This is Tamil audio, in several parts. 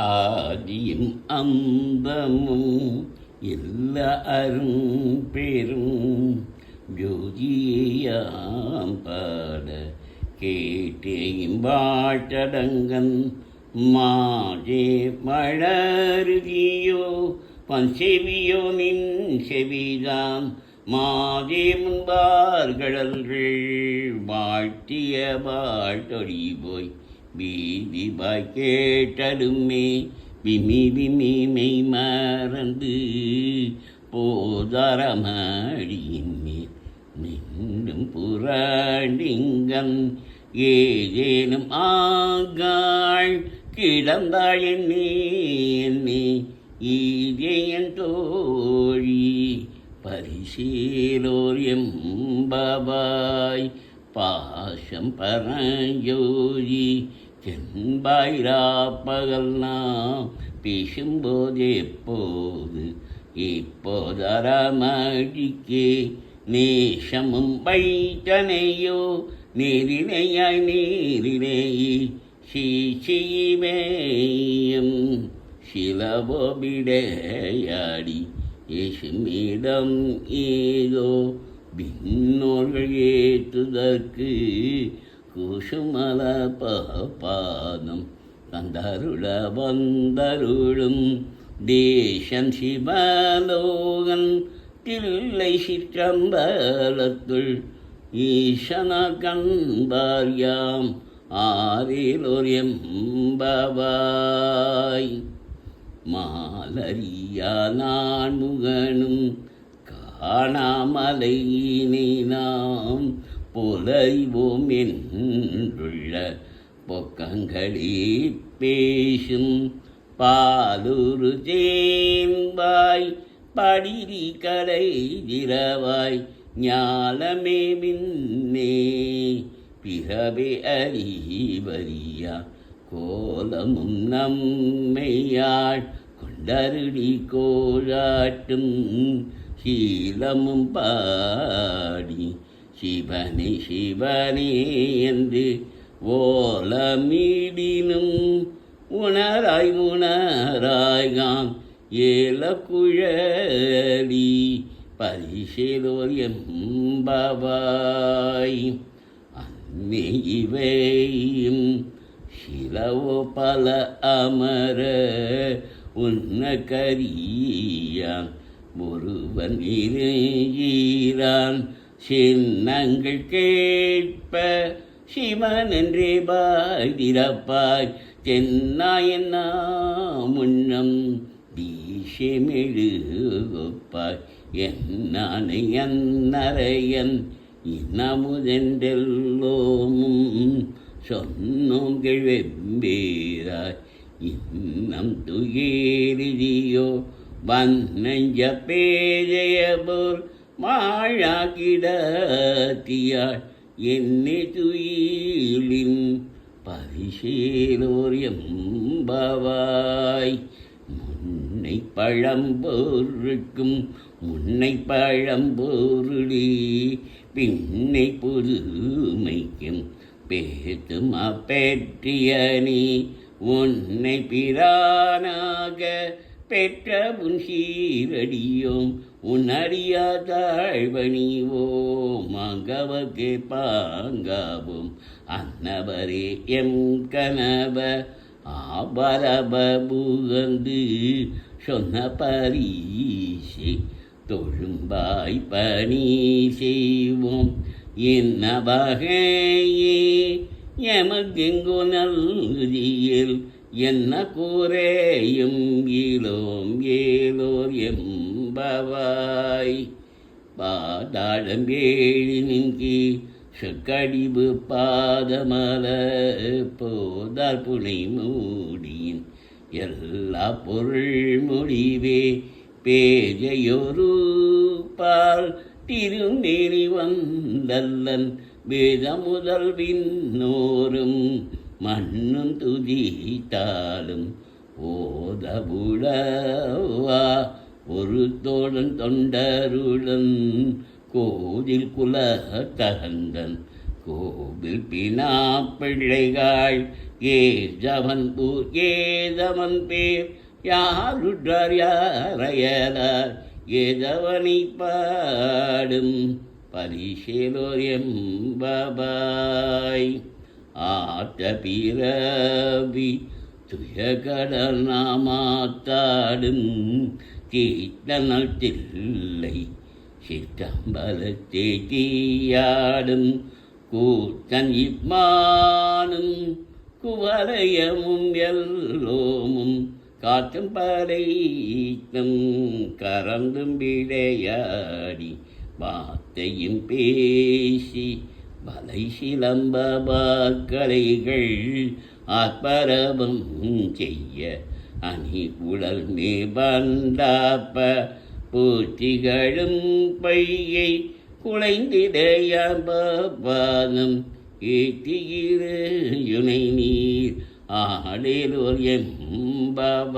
ஆதியும் அந்தமும் இல்ல அரும்பெரும் ஜோதியாம் பாட கேட்டேயும் வாட்டடங்கன் மாஜே மழருதியோ பஞ்செவியோ நின் செவிதான் மாதே முன்பார்களல்கள் வாழ்த்திய வாழ்த்தொடி போய் வீதிபாய் கேட்டலுமே விமி விமி மெய் மறந்து போதரமடியின் மேல் மீண்டும் புரண்டிங்கன் ஏதேனும் ஆகாள் கிடந்தாள் என்னே ஈதேயன் தோழி பரிசீலோர் எம்பாபாய் பாசம் பரஞ்சோதி தென்பாயிராப்பகல் நாம் பேசும்போது எப்போது இப்போதரமடிக்கே நேசமும் வைத்தனையோ நேரினையாய் நேரினையே சீச்சிமேயம் சிலவோபிடையாடி இயேசுமிடம் ஏதோ பின்னோர்கள் ஏற்றுதற்கு குசுமல பாதம் தந்தருள வந்தருளும் தேசம் சிவலோகன் தில்லை சிற்றம்பலத்துள் ஈசன கண்பார்யாம் ஆரிலோர் எம்பவாய் மாலரியா நான் முகனும் காணாமலையினை நாம் புலைவோம் என்றுள்ள பொக்கங்களே பேசும் பாலுரு தேம்பாய் படிரி கடை திரவாய் ஞாலமே மின்னே பிறவே அறிவரியா கோலமும் நம்மையாள் கொண்டருடி கோழாட்டும் சீலமும் பாடி சிவனே சிவனே என்று ஓலமீடினும் உணராய் உணராய்காம் ஏல குழலி பரிசேலோர் எம்பவாய் அன்னை இவையும் சிலவோ பல அமர உன்ன கரியான் ஒருவன் இறையீரான் சின்னங்கள் கேட்ப சிவன் என்றே பாய்திரப்பாய் தென்னாயன்னா முன்னம் வீசமெழுப்பாய் என்னானை அன்னரையன் இன்னமுதென்றெல்லோமும் சொன்னோங்கள் வெம்பேராய் இன்னம் துயேரிதியோ வன்னஞ்ச பேதையபோர் மாழா கிடத்தியாள் என்னை துயிலின் பரிசேலோர் எம்பவாய் முன்னை பழம்பொருக்கும் முன்னை பழம்பொருளி பின்னை புதுமைக்கும் பேத்தும் அப்பெற்றியனி உன்னை பிரானாக பெற்ற உன் சீரடியோம் உன்னடியா தாழ்வணிவோம் அங்கவர்க்கே பாங்காவோம் அன்னவரே எம் கனவ ஆபரப புகந்து சொன்ன பரிசை தொழும்பாய் பணி செய்வோம் என்ன வகையே எமக்கெங்கோ நல்தியில் என்ன கூரையும் இலோம் ஏலோர் எம்பவாய் பாதாளம் ஏழினின்கி சொக்கடிவு பாதமல போதார் புனை மூடியின் எல்லா பொருள் முடிவே பேஜையொரு பால் திருநெறி வந்தல்லன் வேத முதல் விண்ணோரும் மண்ணும் துதித்தாலும் ஓதவுளவா ஒரு தோழன் தொண்டருளன் கோதில் குல தகந்தன் கோவில் பினா பிள்ளைகள் ஏதவன்பூர் ஏதவன் பேர் யாருற்றார் யாரையலார் ஏதவனை பாடும் பரிசேலோர் எம்பாபாய். ஆத்த பிறவி துயகடல் நாமாத்தாடும் தீர்த்தனல் தில்லை சிற்றம்பலத்தே தீயாடும் கூத்தன் இம்மானும் குவலயமும் எல்லோமும் காற்றும் பறைத்தும் கறந்தும் விளையாடி வார்த்தையும் பேசி வலை சிலம்பபாக்கலைகள் ஆத்பரவம் செய்ய அணி உடல் மேபந்தாப்ப பூத்திகளும் பையை குலைந்திடையாபாதம் ஏத்தியிரு யுனை நீர் ஆடேலோர் எம்பாபாய்.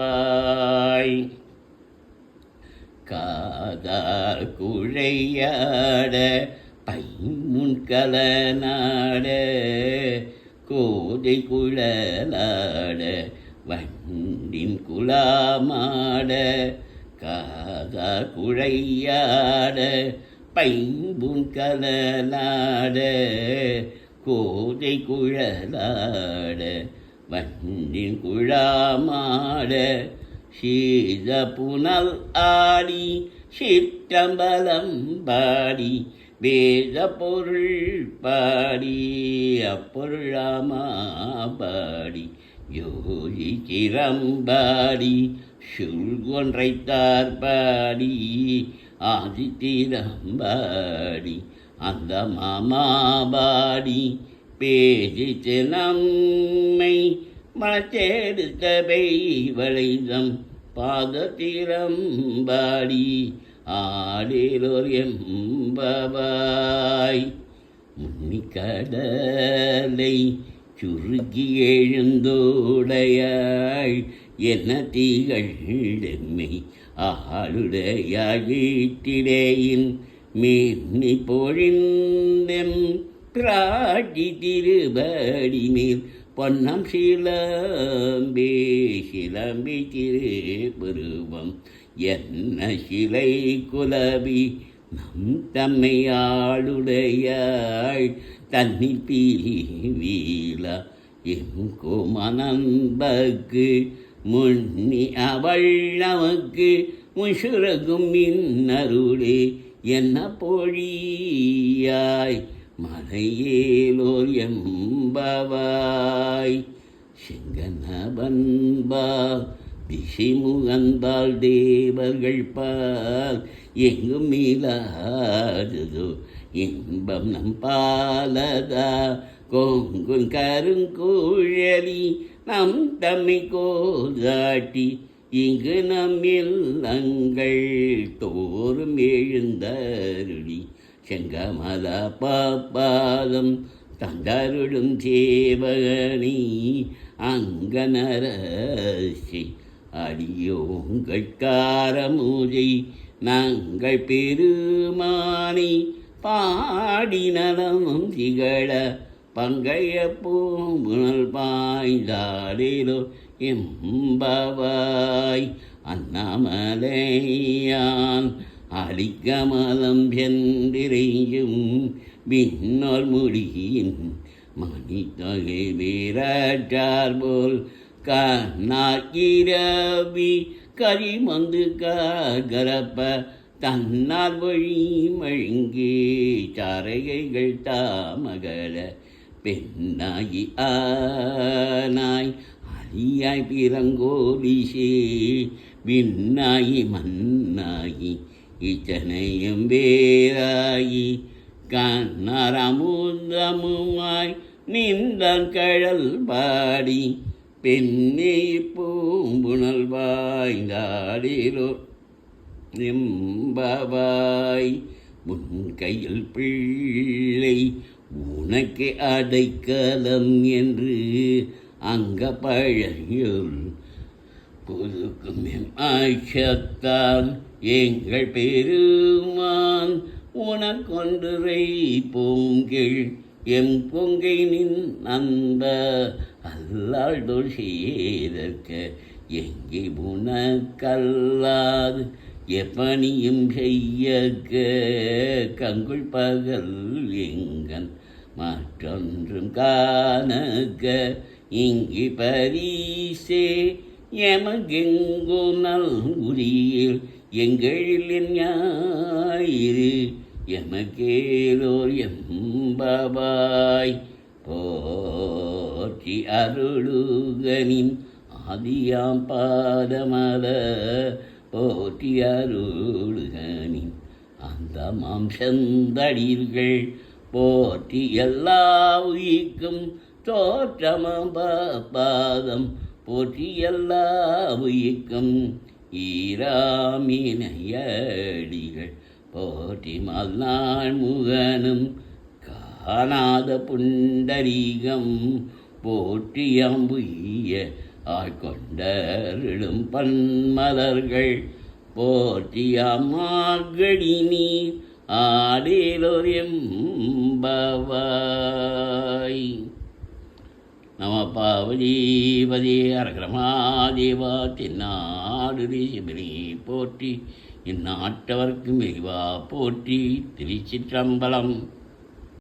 காதார் குழையாட பைமுன்கலனாட கோதை குழலாட வண்டின் குலாமாட காதார் குழையாட பைம்புன்கலனாட கோதை குழலாட வண்டின் குழாமாட சீத புனல் ஆடி சிற்றம்பலம் பாடி வேத பொருள் பாடி அப்பொருளாமா பாடி யோகி கிரம்பாடி சுல்கொன்றைத்தார் பாடி ஆதித்திரம்பாடி அந்த மாமாபாடி பேசித்து நம்மை மனத்தெடுத்த பெய்வளைதம் பாதத்திரம்பாடி ஆடேலோர் எம்பாபாய். முன்னிக்கடலை சுருக்கி எழுந்தோடையாள் என்ன திகழ்மை ஆளுடையாள் வீட்டிலேயின் மீன்னி பொழிந்தெம் பிராட்டி திருபடி மேல் பொன்னம் சிலம்பே சிலம்பி திருபருவம் என்ன சிலை குலவி நம் தம்மையாளுடையாள் தன்னில் பீவீலா எம் கோமனம்பக்கு முன்னி அவள் நமக்கு முசுரகும் மின்னருளே என்ன பொழியாய் மலையேலோர் எம்பாவாய். செங்கனபன்பா திசைமுகன்பால் தேவர்கள் பால் எங்கும் மீளாததோ இன்பம் நம் பாலதா கொங்குன் கருங்கூழலி நம் தம்மை கோதாட்டி இங்கு நம் இல்லங்கள் தோறும் எழுந்தருளி செங்கமல பாப்பாதம் தந்தருளும் சேவகனி அங்கனரசி அடியோங்கள் காரமுதை நாங்கள் பெருமானி பாடி நலமும் திகழ பங்கைய பூங்குணல் பாய்ந்தாடேலோ எம்பாவாய். அண்ணாமலையான் அடிக்கமலம் வென்றிரையும் விண்ணோர் முடியின் மணித்தொகை வீராற்றார் போல் கண்ணாக்கிரவி கரிமந்து கரப்ப தன்னார் வழி மழுங்கி சாரைகள் தாமகல பெண்ணாகி ஆனாய் அலியாய் பிறங்கோலிசே விண்ணாயி மண்ணாயி இத்தனையும் வேறாயி கண்ணரமுதமுமாய் நின்றான் கழல் பாடி பெண்ணே பூம்புணல் வாய்ந்தாடிலோ எம்பாவாய். உன் கையில் பிள்ளை உனக்கு அடைக்கலம் என்று அங்க பழையுள் புதுக்கும் எம் ஆட்சத்தான் எங்கள் பெருமான் உனக்கொன்றை பூங்கில் எம் பொங்கை நின் அன்ப அல்லாதோர் செய்தற்க எங்கே உனக்கல்லாது எப்பணியும் செய்யக்க கங்குள் பகல் எங்கன் மற்றொன்றும் காணக்க இங்கு பரிசே எமகெங்கோ நல்குரியில் எங்களில் என் ஞாயிறு எமக்கேலோர் எம்பபாய் போற்றி அருளுகனின் ஆதியாம் பாதமல போற்றி அருளுகனின் அந்த மாம்சந்தடிர்கள் போற்றி எல்லா உயிர்க்கும் தோற்றமாம் பாதம் போற்றி எல்லா உயிர்க்கும் ஈராமினையடிகள் போற்றி மல்நாள் முகனும் காணாத புண்டரீகம் போற்றி அம்புய ஆட்கொண்டருளும் பன்மலர்கள் போற்றி அம்மாகடி நீர் ஆடேலோர் எம்பவாய். நம பார்வதீபதே அரகரமாதேவா. தென்னாடு சிவனே போற்றி, இந்நாட்டவர்க்கும் இறைவா போற்றி. திருச்சிற்றம்பலம்.